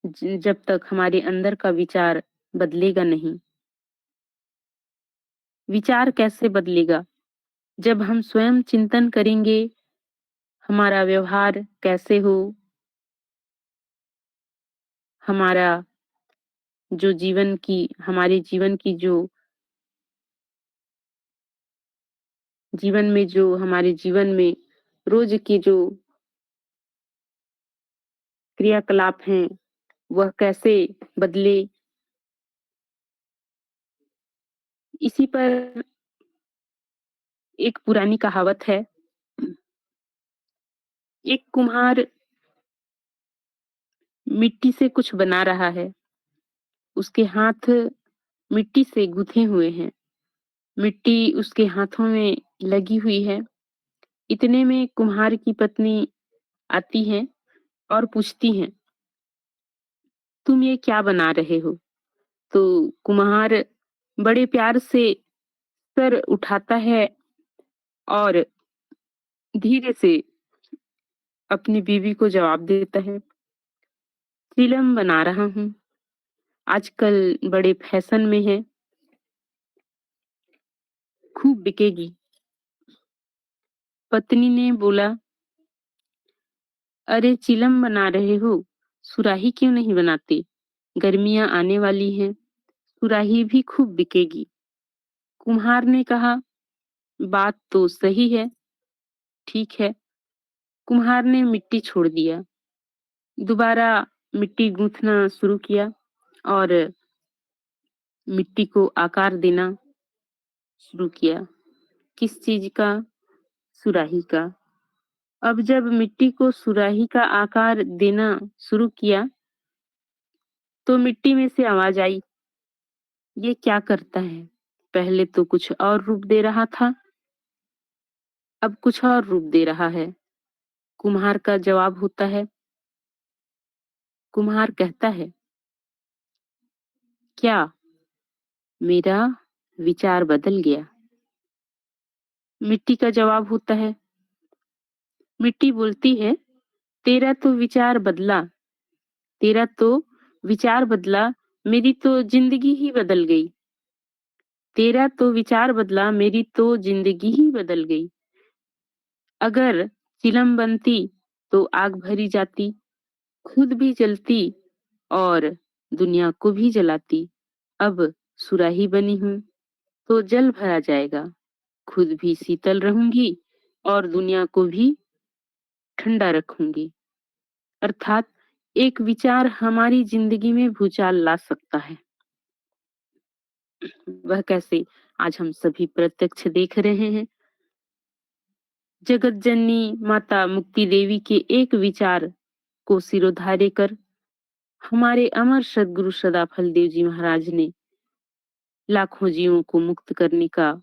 जब तक हमारे अंदर का विचार बदलेगा नहीं। विचार कैसे बदलेगा? जब हम स्वयं चिंतन करेंगे, हमारा व्यवहार कैसे हो, हमारा हमारे जीवन की जो हमारे जीवन में रोज की जो क्रियाकलाप हैं, वह कैसे बदले, इसी पर एक पुरानी कहावत है। एक कुम्हार मिट्टी से कुछ बना रहा है, उसके हाथ मिट्टी से गुथे हुए हैं, मिट्टी उसके हाथों में लगी हुई है। इतने में कुम्हार की पत्नी आती है और पूछती हैं, तुम ये क्या बना रहे हो? तो कुम्हार बड़े प्यार से सर उठाता है और धीरे से अपनी बीवी को जवाब देता है, चिलम बना रहा हूँ, आजकल बड़े फैशन में है, खूब बिकेगी। पत्नी ने बोला, अरे चिलम बना रहे हो, सुराही क्यों नहीं बनाते? गर्मियां आने वाली हैं, सुराही भी खूब बिकेगी। कुम्हार ने कहा, बात तो सही है, ठीक है। कुम्हार ने मिट्टी छोड़ दिया, दोबारा मिट्टी गूंथना शुरू किया और मिट्टी को आकार देना शुरू किया। किस चीज का? सुराही का। अब जब मिट्टी को सुराही का आकार देना शुरू किया, तो मिट्टी में से आवाज आई, ये क्या करता है? पहले तो कुछ और रूप दे रहा था, अब कुछ और रूप दे रहा है। कुम्हार का जवाब होता है, कुम्हार कहता है, क्या मेरा विचार बदल गया? मिट्टी का जवाब होता है, मिट्टी बोलती है, तेरा तो विचार बदला, तेरा तो विचार बदला, मेरी तो जिंदगी ही बदल गई। तेरा तो विचार बदला, मेरी तो जिंदगी ही बदल गई। अगर चिलम बनती तो आग भरी जाती, खुद भी जलती और दुनिया को भी जलाती। अब सुराही बनी हूँ तो जल भरा जाएगा, खुद भी शीतल रहूंगी और दुनिया को भी ठंडा रखूंगी। अर्थात एक विचार हमारी जिंदगी में भूचाल ला सकता है। वह कैसे? आज हम सभी प्रत्यक्ष देख रहे हैं। जगत जननी माता मुक्ति देवी के एक विचार को सिरोधार्य कर हमारे अमर सदगुरु सदाफल देव जी महाराज ने लाखों जीवों को मुक्त करने का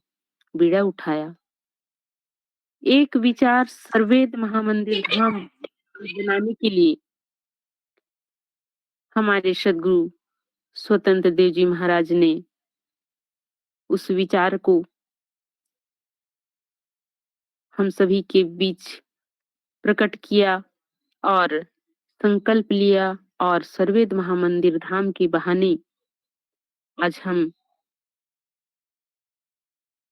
बीड़ा उठाया। एक विचार सर्वेद महामंदिर धाम बनाने के लिए हमारे सदगुरु स्वतंत्र देव जी महाराज ने उस विचार को हम सभी के बीच प्रकट किया और संकल्प लिया और सर्वेद महामंदिर धाम के बहाने आज हम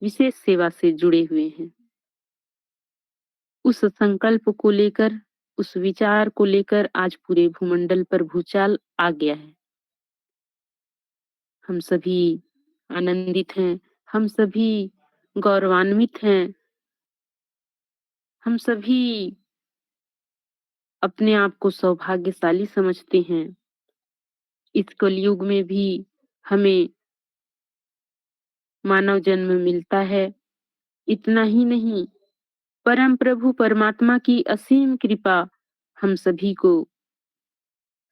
विशेष सेवा से जुड़े हुए हैं। उस संकल्प को लेकर, उस विचार को लेकर आज पूरे भूमंडल पर भूचाल आ गया है। हम सभी आनंदित हैं, हम सभी गौरवान्वित हैं, हम सभी अपने आप को सौभाग्यशाली समझते हैं। इस कलयुग में भी हमें मानव जन्म मिलता है। इतना ही नहीं, परम प्रभु परमात्मा की असीम कृपा हम सभी को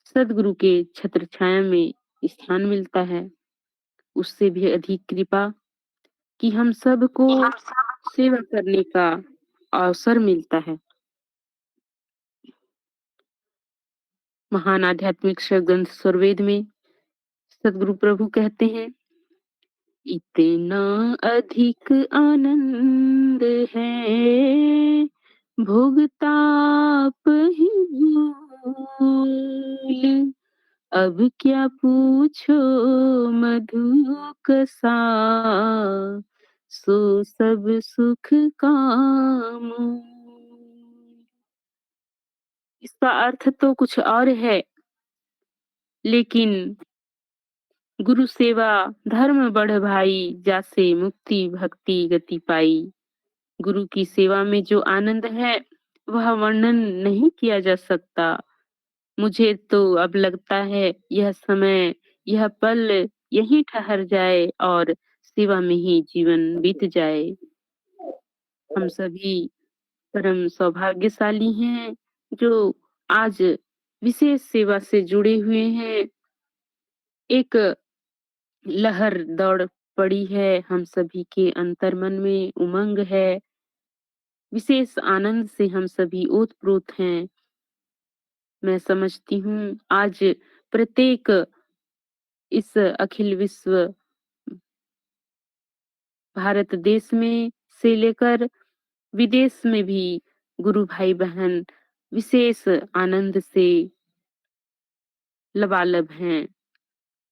सदगुरु के छत्र छाया में स्थान मिलता है। उससे भी अधिक कृपा कि हम सबको सेवा करने का अवसर मिलता है। महान आध्यात्मिक ग्रंथ स्वरवेद में सदगुरु प्रभु कहते हैं, इतना अधिक आनंद है भोगताप ही भूल, अब क्या पूछो मधु कसा, सो सब सुख कामों। इसका अर्थ तो कुछ और है, लेकिन गुरु सेवा धर्म बढ़ भाई, जासे मुक्ति भक्ति गति पाई। गुरु की सेवा में जो आनंद है वह वर्णन नहीं किया जा सकता। मुझे तो अब लगता है यह समय, यह पल यहीं ठहर जाए और सेवा में ही जीवन बीत जाए। हम सभी परम सौभाग्यशाली हैं जो आज विशेष सेवा से जुड़े हुए हैं। एक लहर दौड़ पड़ी है हम सभी के अंतर्मन में, उमंग है, विशेष आनंद से हम सभी ओतप्रोत हैं। मैं समझती हूँ आज प्रत्येक इस अखिल विश्व भारत देश में से लेकर विदेश में भी गुरु भाई बहन विशेष आनंद से लबालब हैं।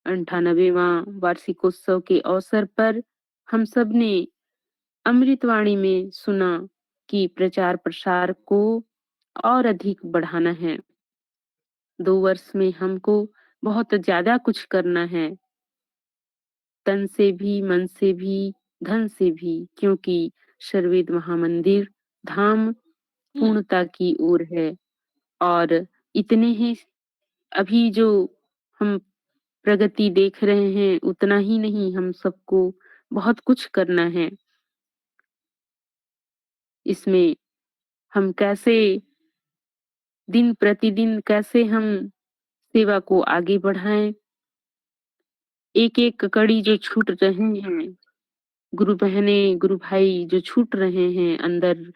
98वां वार्षिकोत्सव के अवसर पर हम सब ने अमृतवाणी में सुना कि प्रचार प्रसार को और अधिक बढ़ाना है। 2 वर्ष में हमको बहुत ज्यादा कुछ करना है, तन से भी, मन से भी, धन से भी, क्योंकि शर्वेद महामंदिर धाम पूर्णता की ओर है। और इतने ही अभी जो हम प्रगति देख रहे हैं उतना ही नहीं, हम सबको बहुत कुछ करना है। इसमें हम कैसे दिन प्रतिदिन कैसे हम सेवा को आगे बढ़ाएं, एक एक कड़ी जो छूट रहे हैं, गुरु बहने गुरु भाई जो छूट रहे हैं अंदर,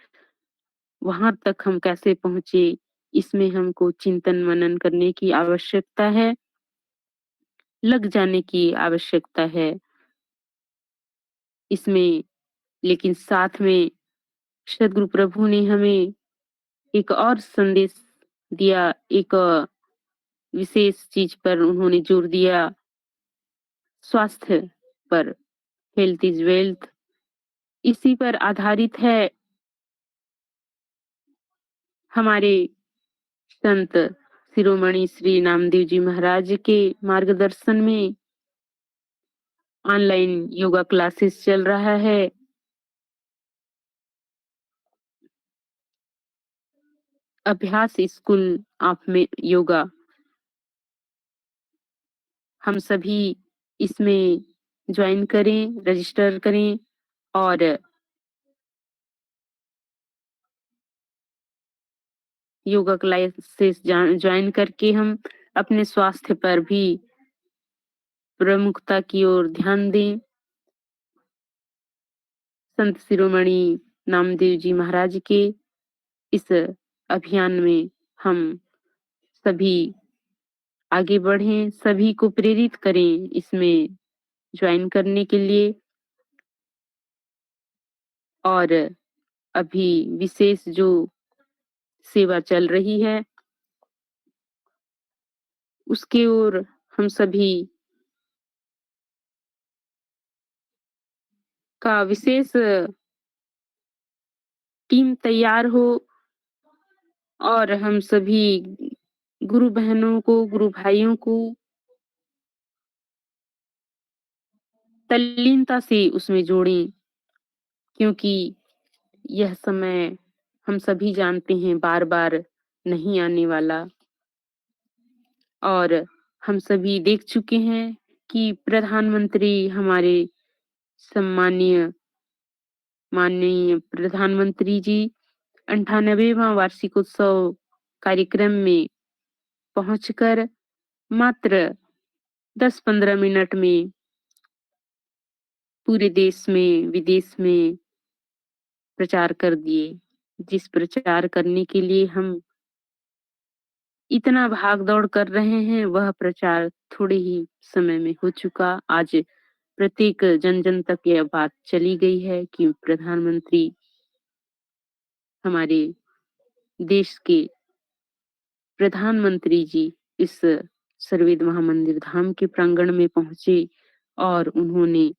वहां तक हम कैसे पहुंचे, इसमें हमको चिंतन मनन करने की आवश्यकता है, लग जाने की आवश्यकता है इसमें। लेकिन साथ में सदगुरु प्रभु ने हमें एक और संदेश दिया, एक विशेष चीज पर उन्होंने जोर दिया, स्वास्थ्य पर। हेल्थ इज वेल्थ, इसी पर आधारित है हमारे संत शिरोमणि श्री नामदेव जी महाराज के मार्गदर्शन में ऑनलाइन योगा क्लासेस चल रहा है। अभ्यास स्कूल ऑफ में योगा, हम सभी इसमें ज्वाइन करें, रजिस्टर करें और योगा क्लासेस ज्वाइन करके हम अपने स्वास्थ्य पर भी प्रमुखता की ओर ध्यान दें। संत शिरोमणि नामदेव जी महाराज के इस अभियान में हम सभी आगे बढ़ें, सभी को प्रेरित करें इसमें ज्वाइन करने के लिए। और अभी विशेष जो सेवा चल रही है उसके ओर हम सभी का विशेष टीम तैयार हो और हम सभी गुरु बहनों को, गुरु भाइयों को तल्लीनता से उसमें जोड़ें, क्योंकि यह समय हम सभी जानते हैं बार-बार नहीं आने वाला। और हम सभी देख चुके हैं कि प्रधानमंत्री हमारे सम्मानीय माननीय प्रधानमंत्री जी 98वां वार्षिकोत्सव कार्यक्रम में पहुंचकर मात्र 10-15 मिनट में पूरे देश में, विदेश में प्रचार कर दिए। जिस प्रचार करने के लिए हम इतना भाग-दौड़ कर रहे हैं, वह प्रचार थोड़े ही समय में हो चुका। आज प्रत्येक जन-जन तक यह बात चली गई है कि प्रधानमंत्री हमारे देश के प्रधानमंत्री जी इस सर्ववेद महामंदिर धाम के प्रांगण में पहुंचे और उन्होंने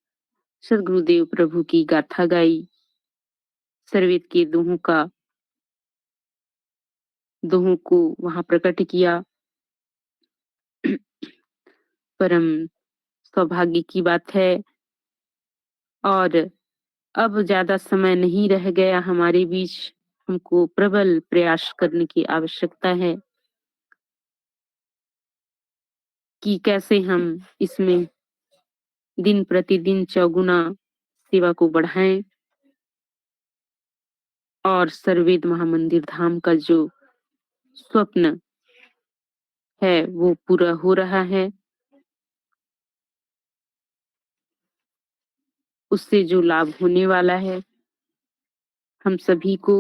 सदगुरुदेव प्रभु की गाथा गाई। सर्ववेद के दोहों को वहां प्रकट किया। परम सौभाग्य की बात है और अब ज्यादा समय नहीं रह गया हमारे बीच। हमको प्रबल प्रयास करने की आवश्यकता है कि कैसे हम इसमें दिन प्रतिदिन चौगुना सेवा को बढ़ाएं और सर्ववेद महामंदिर धाम का जो स्वप्न है वो पूरा हो रहा है। उससे जो लाभ होने वाला है हम सभी को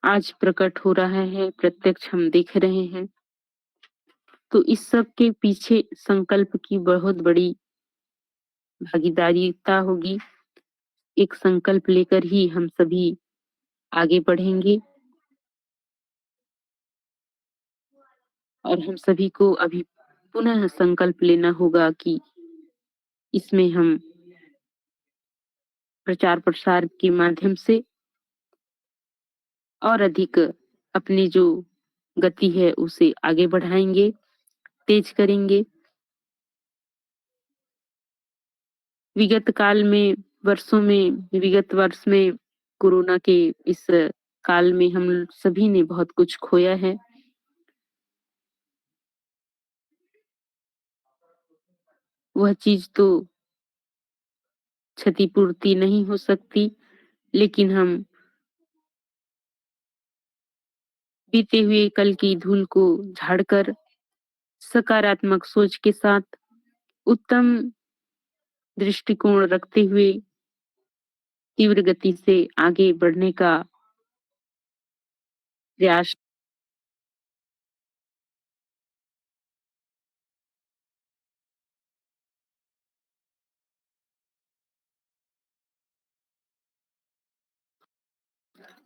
आज प्रकट हो रहा है, प्रत्यक्ष हम देख रहे हैं। तो इस सब के पीछे संकल्प की बहुत बड़ी भागीदारीता होगी। एक संकल्प लेकर ही हम सभी आगे बढ़ेंगे और हम सभी को अभी पुनः संकल्प लेना होगा कि इसमें हम प्रचार प्रसार के माध्यम से और अधिक अपनी जो गति है उसे आगे बढ़ाएंगे, तेज करेंगे। विगत वर्ष में कोरोना के इस काल में हम सभी ने बहुत कुछ खोया है। वह चीज तो क्षतिपूर्ति नहीं हो सकती, लेकिन हम बीते हुए कल की धूल को झाड़कर सकारात्मक सोच के साथ उत्तम दृष्टिकोण रखते हुए तीव्र गति से आगे बढ़ने का प्रयास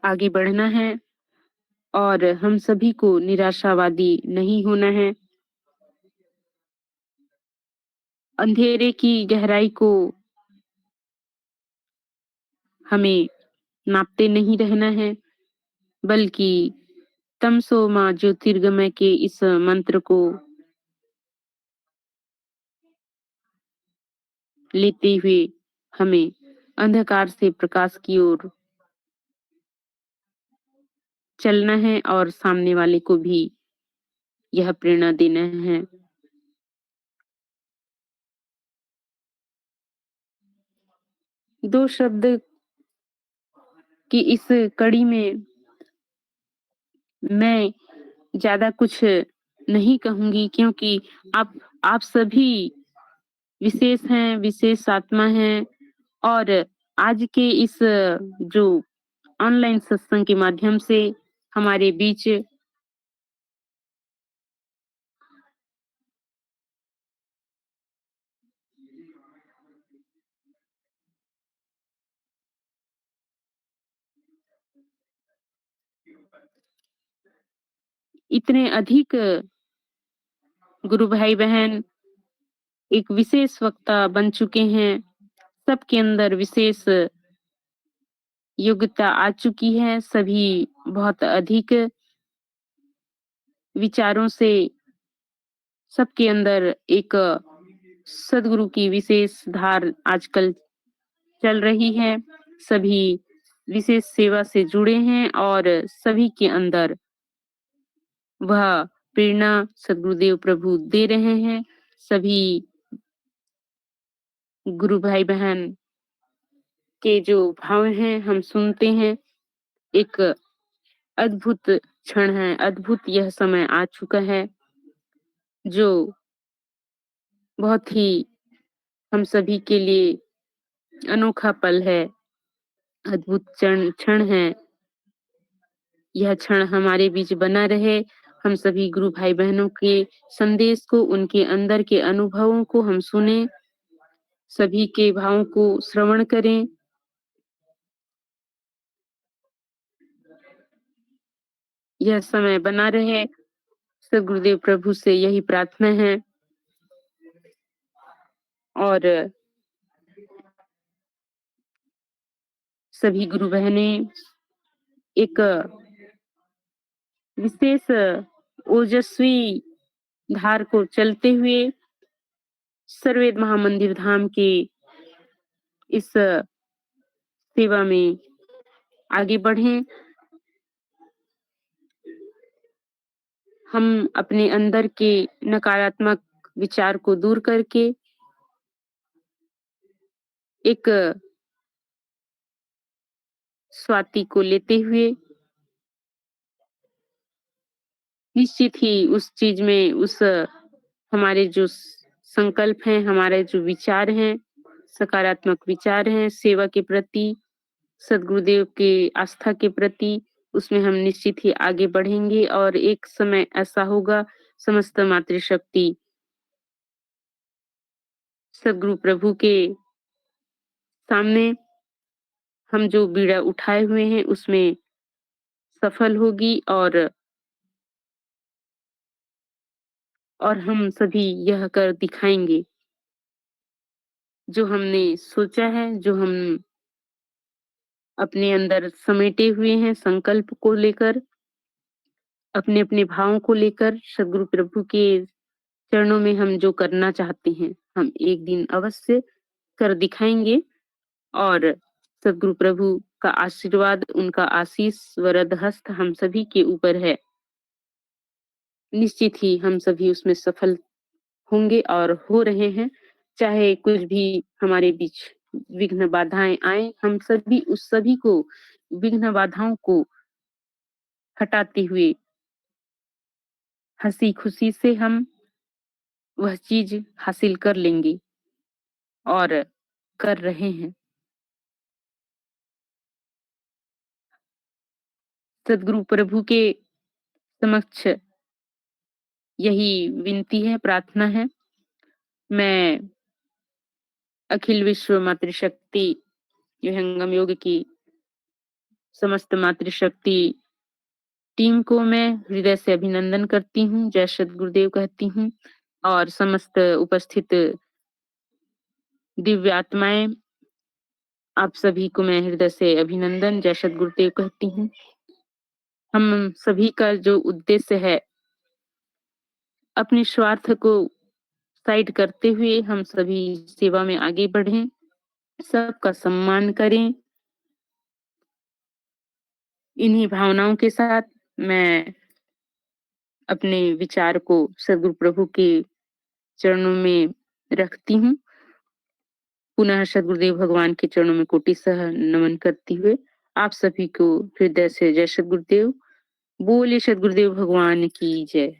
आगे बढ़ना है और हम सभी को निराशावादी नहीं होना है। अंधेरे की गहराई को हमें नापते नहीं रहना है, बल्कि तमसो मां ज्योतिर्गमय के इस मंत्र को लेते हुए हमें अंधकार से प्रकाश की ओर चलना है और सामने वाले को भी यह प्रेरणा देना है। दो शब्द की इस कड़ी में मैं ज्यादा कुछ नहीं कहूंगी, क्योंकि आप सभी विशेष हैं, विशेष आत्मा हैं और आज के इस जो ऑनलाइन सत्संग के माध्यम से हमारे बीच इतने अधिक गुरु भाई बहन एक विशेष वक्ता बन चुके हैं। सबके अंदर विशेष योग्यता आ चुकी है। सभी बहुत अधिक विचारों से सबके अंदर एक सदगुरु की विशेष धार आजकल चल रही है। सभी विशेष सेवा से जुड़े हैं और सभी के अंदर वह प्रेरणा सदगुरुदेव प्रभु दे रहे हैं। सभी गुरु भाई बहन के जो भाव हैं हम सुनते हैं। एक अद्भुत क्षण है, अद्भुत यह समय आ चुका है जो बहुत ही हम सभी के लिए अनोखा पल है, अद्भुत क्षण है। यह क्षण हमारे बीच बना रहे। हम सभी गुरु भाई बहनों के संदेश को, उनके अंदर के अनुभवों को हम सुने, सभी के भावों को श्रवण करें। यह समय बना रहे। सद्गुरुदेव प्रभु से यही प्रार्थना है और सभी गुरु बहनें एक विशेष ओजस्वी धार को चलते हुए सर्ववेद महामंदिर धाम की इस सेवा में आगे बढ़ें। हम अपने अंदर के नकारात्मक विचार को दूर करके एक स्वाति को लेते हुए निश्चित ही उस चीज में उस हमारे जो संकल्प हैं, हमारे जो विचार हैं, सकारात्मक विचार हैं सेवा के प्रति, सद्गुरुदेव के आस्था के प्रति, उसमें हम निश्चित ही आगे बढ़ेंगे और एक समय ऐसा होगा समस्त मातृशक्ति सद्गुरु प्रभु के सामने हम जो बीड़ा उठाए हुए हैं उसमें सफल होगी और हम सभी यह कर दिखाएंगे जो हमने सोचा है, जो हम अपने अंदर समेटे हुए हैं संकल्प को लेकर, अपने अपने भावों को लेकर सद्गुरु प्रभु के चरणों में हम जो करना चाहते हैं हम एक दिन अवश्य कर दिखाएंगे और सद्गुरु प्रभु का आशीर्वाद, उनका आशीष वरद हस्त हम सभी के ऊपर है। निश्चित ही हम सभी उसमें सफल होंगे और हो रहे हैं। चाहे कुछ भी हमारे बीच विघ्न बाधाएं आए, हम सभी उस सभी को विघ्न बाधाओं को हटाते हुए हंसी खुशी से हम वह चीज हासिल कर लेंगे और कर रहे हैं। सद्गुरु प्रभु के समक्ष यही विनती है, प्रार्थना है। मैं अखिल विश्व मातृशक्ति विहंगम योग की समस्त मातृशक्ति टीम को मैं हृदय से अभिनंदन करती हूँ, जय सद्गुरुदेव कहती हूँ और समस्त उपस्थित दिव्य आत्माएं आप सभी को मैं हृदय से अभिनंदन जय सद्गुरुदेव कहती हूँ। हम सभी का जो उद्देश्य है अपने स्वार्थ को साइड करते हुए हम सभी सेवा में आगे बढ़ें, सबका सम्मान करें। इन्हीं भावनाओं के साथ मैं अपने विचार को सद्गुरु प्रभु के चरणों में रखती हूँ। पुनः सद्गुरुदेव भगवान के चरणों में कोटिसह नमन करती हुए आप सभी को हृदय से जय सद्गुरुदेव। बोले सद्गुरुदेव भगवान की जय।